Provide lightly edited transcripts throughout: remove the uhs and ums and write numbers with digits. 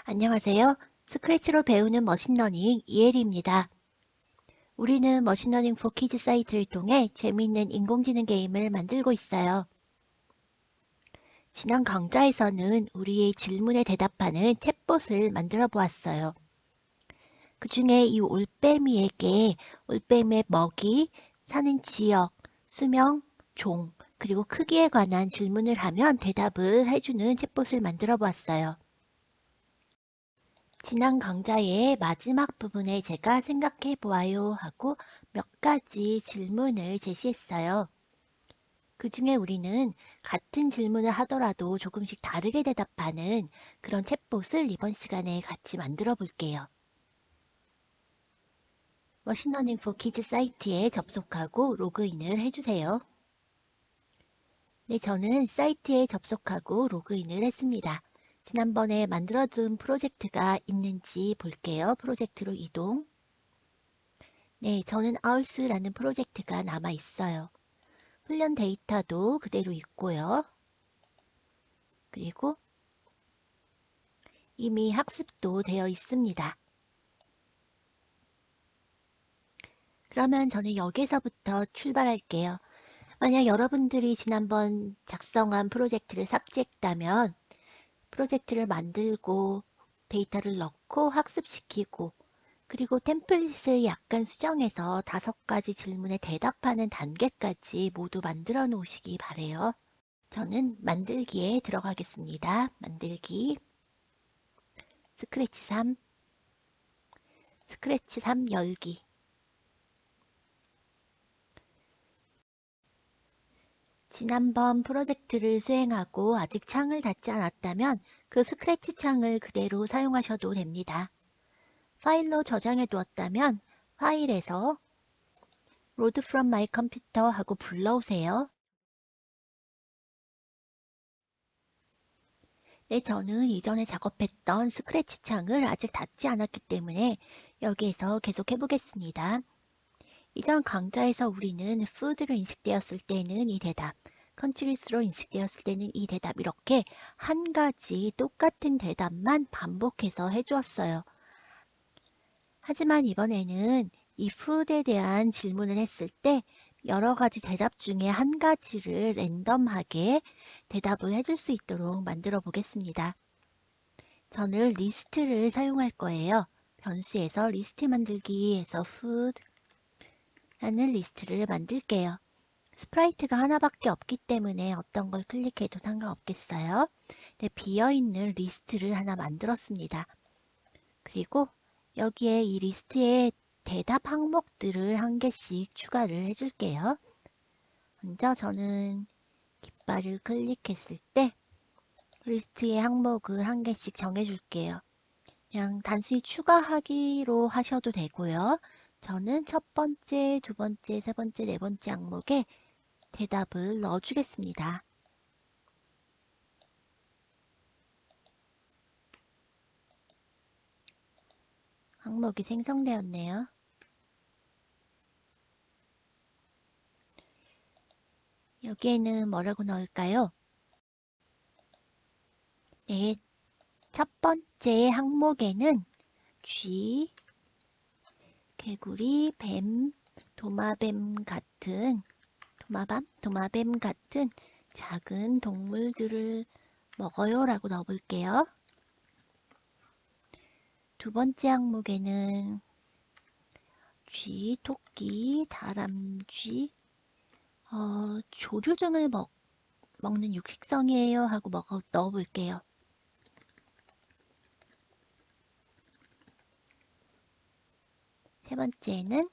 안녕하세요. 스크래치로 배우는 머신러닝 이혜리입니다. 우리는 머신러닝 포 키즈 사이트를 통해 재미있는 인공지능 게임을 만들고 있어요. 지난 강좌에서는 우리의 질문에 대답하는 챗봇을 만들어 보았어요. 그 중에 이 올빼미에게 올빼미의 먹이, 사는 지역, 수명, 종, 그리고 크기에 관한 질문을 하면 대답을 해주는 챗봇을 만들어 보았어요. 지난 강좌의 마지막 부분에 제가 생각해 보아요 하고 몇 가지 질문을 제시했어요. 그 중에 우리는 같은 질문을 하더라도 조금씩 다르게 대답하는 그런 챗봇을 이번 시간에 같이 만들어 볼게요. 머신러닝 포 키즈 사이트에 접속하고 로그인을 해주세요. 네, 저는 사이트에 접속하고 로그인을 했습니다. 지난번에 만들어둔 프로젝트가 있는지 볼게요. 프로젝트로 이동. 네, 저는 아울스라는 프로젝트가 남아 있어요. 훈련 데이터도 그대로 있고요. 그리고 이미 학습도 되어 있습니다. 그러면 저는 여기서부터 출발할게요. 만약 여러분들이 지난번 작성한 프로젝트를 삭제했다면 프로젝트를 만들고 데이터를 넣고 학습시키고 그리고 템플릿을 약간 수정해서 5가지 질문에 대답하는 단계까지 모두 만들어 놓으시기 바래요. 저는 만들기에 들어가겠습니다. 만들기 스크래치 3 스크래치 3 열기. 지난번 프로젝트를 수행하고 아직 창을 닫지 않았다면 그 스크래치 창을 그대로 사용하셔도 됩니다. 파일로 저장해 두었다면 파일에서 load from my computer 하고 불러오세요. 네, 저는 이전에 작업했던 스크래치 창을 아직 닫지 않았기 때문에 여기에서 계속 해보겠습니다. 이전 강좌에서 우리는 food로 인식되었을 때는 이 대답, countryes로 인식되었을 때는 이 대답 이렇게 한 가지 똑같은 대답만 반복해서 해주었어요. 하지만 이번에는 이 food에 대한 질문을 했을 때 여러 가지 대답 중에 한 가지를 랜덤하게 대답을 해줄 수 있도록 만들어 보겠습니다. 저는 리스트를 사용할 거예요. 변수에서 리스트 만들기에서 food 라는 리스트를 만들게요. 스프라이트가 하나밖에 없기 때문에 어떤 걸 클릭해도 상관없겠어요. 네, 비어있는 리스트를 하나 만들었습니다. 그리고 여기에 이 리스트에 대답 항목들을 한 개씩 추가를 해줄게요. 먼저 저는 깃발을 클릭했을 때 리스트의 항목을 한 개씩 정해줄게요. 그냥 단순히 추가하기로 하셔도 되고요. 저는 첫 번째, 두 번째, 세 번째, 네 번째 항목에 대답을 넣어주겠습니다. 항목이 생성되었네요. 여기에는 뭐라고 넣을까요? 네, 첫 번째 항목에는 쥐, 개구리, 뱀, 도마뱀 같은 도마뱀 같은 작은 동물들을 먹어요 라고 넣어볼게요. 두 번째 항목에는 쥐, 토끼, 다람쥐, 조류 등을 먹는 육식성이에요 하고 넣어볼게요. 세 번째는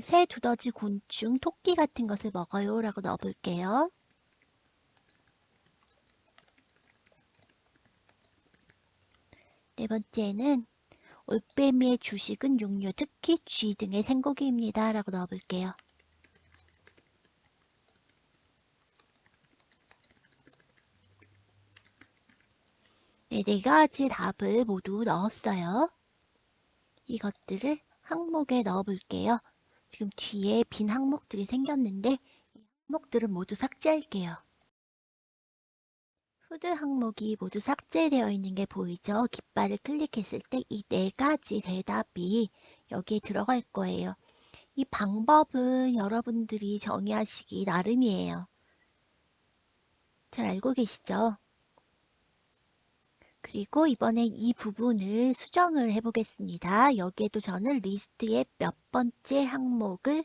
새, 두더지, 곤충, 토끼 같은 것을 먹어요 라고 넣어볼게요. 네 번째는 올빼미의 주식은 육류, 특히 쥐 등의 생고기입니다 라고 넣어볼게요. 네, 4가지 답을 모두 넣었어요. 이것들을 항목에 넣어볼게요. 지금 뒤에 빈 항목들이 생겼는데 이 항목들은 모두 삭제할게요. 푸드 항목이 모두 삭제되어 있는 게 보이죠? 깃발을 클릭했을 때 이 네 가지 대답이 여기에 들어갈 거예요. 이 방법은 여러분들이 정의하시기 나름이에요. 잘 알고 계시죠? 그리고 이번에 이 부분을 수정을 해보겠습니다. 여기에도 저는 리스트의 몇 번째 항목을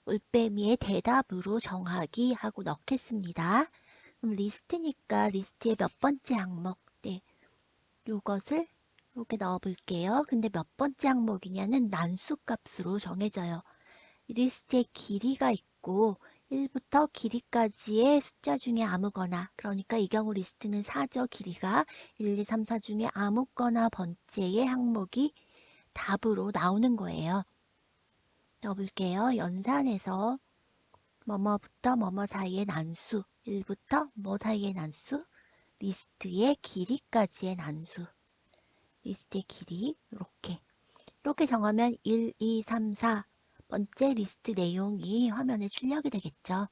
올빼미의 대답으로 정하기 하고 넣겠습니다. 그럼 리스트니까 리스트의 몇 번째 항목, 네, 요것을 이렇게 넣어볼게요. 근데 몇 번째 항목이냐는 난수 값으로 정해져요. 리스트에 길이가 있고 1부터 길이까지의 숫자 중에 아무거나, 그러니까 이 경우 리스트는 4죠. 길이가 1, 2, 3, 4 중에 아무거나 번째의 항목이 답으로 나오는 거예요. 넣어볼게요. 연산해서 뭐뭐부터 뭐뭐 사이의 난수, 1부터 뭐 사이의 난수, 리스트의 길이까지의 난수, 리스트의 길이 이렇게 정하면 1, 2, 3, 4 번째 리스트 내용이 화면에 출력이 되겠죠.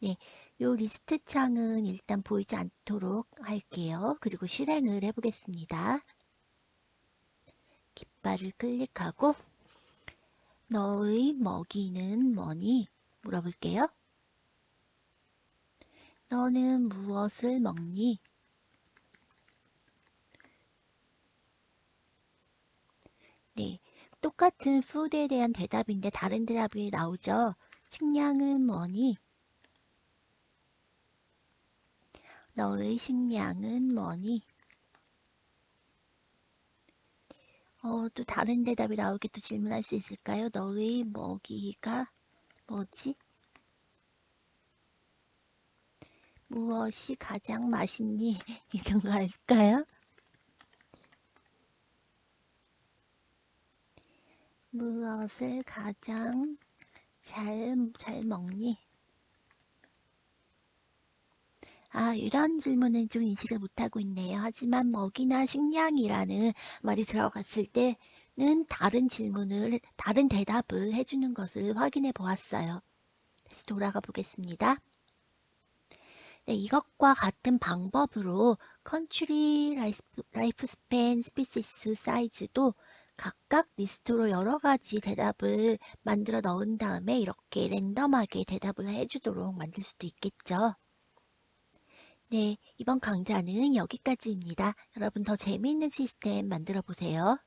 네, 요 리스트 창은 일단 보이지 않도록 할게요. 그리고 실행을 해보겠습니다. 깃발을 클릭하고 너의 먹이는 뭐니? 물어볼게요. 너는 무엇을 먹니? 네, 똑같은 food에 대한 대답인데 다른 대답이 나오죠. 식량은 뭐니? 너의 식량은 뭐니? 또 다른 대답이 나오게 또 질문할 수 있을까요? 너의 먹이가 뭐지? 무엇이 가장 맛있니? 이런 거 할까요? 무엇을 가장 잘 먹니? 이런 질문은 좀 인식을 못하고 있네요. 하지만 먹이나 식량이라는 말이 들어갔을 때는 다른 대답을 해주는 것을 확인해 보았어요. 다시 돌아가 보겠습니다. 네, 이것과 같은 방법으로 Country, Lifespan, Species, Size도 각각 리스트로 여러 가지 대답을 만들어 넣은 다음에 이렇게 랜덤하게 대답을 해주도록 만들 수도 있겠죠. 네, 이번 강좌는 여기까지입니다. 여러분 더 재미있는 시스템 만들어 보세요.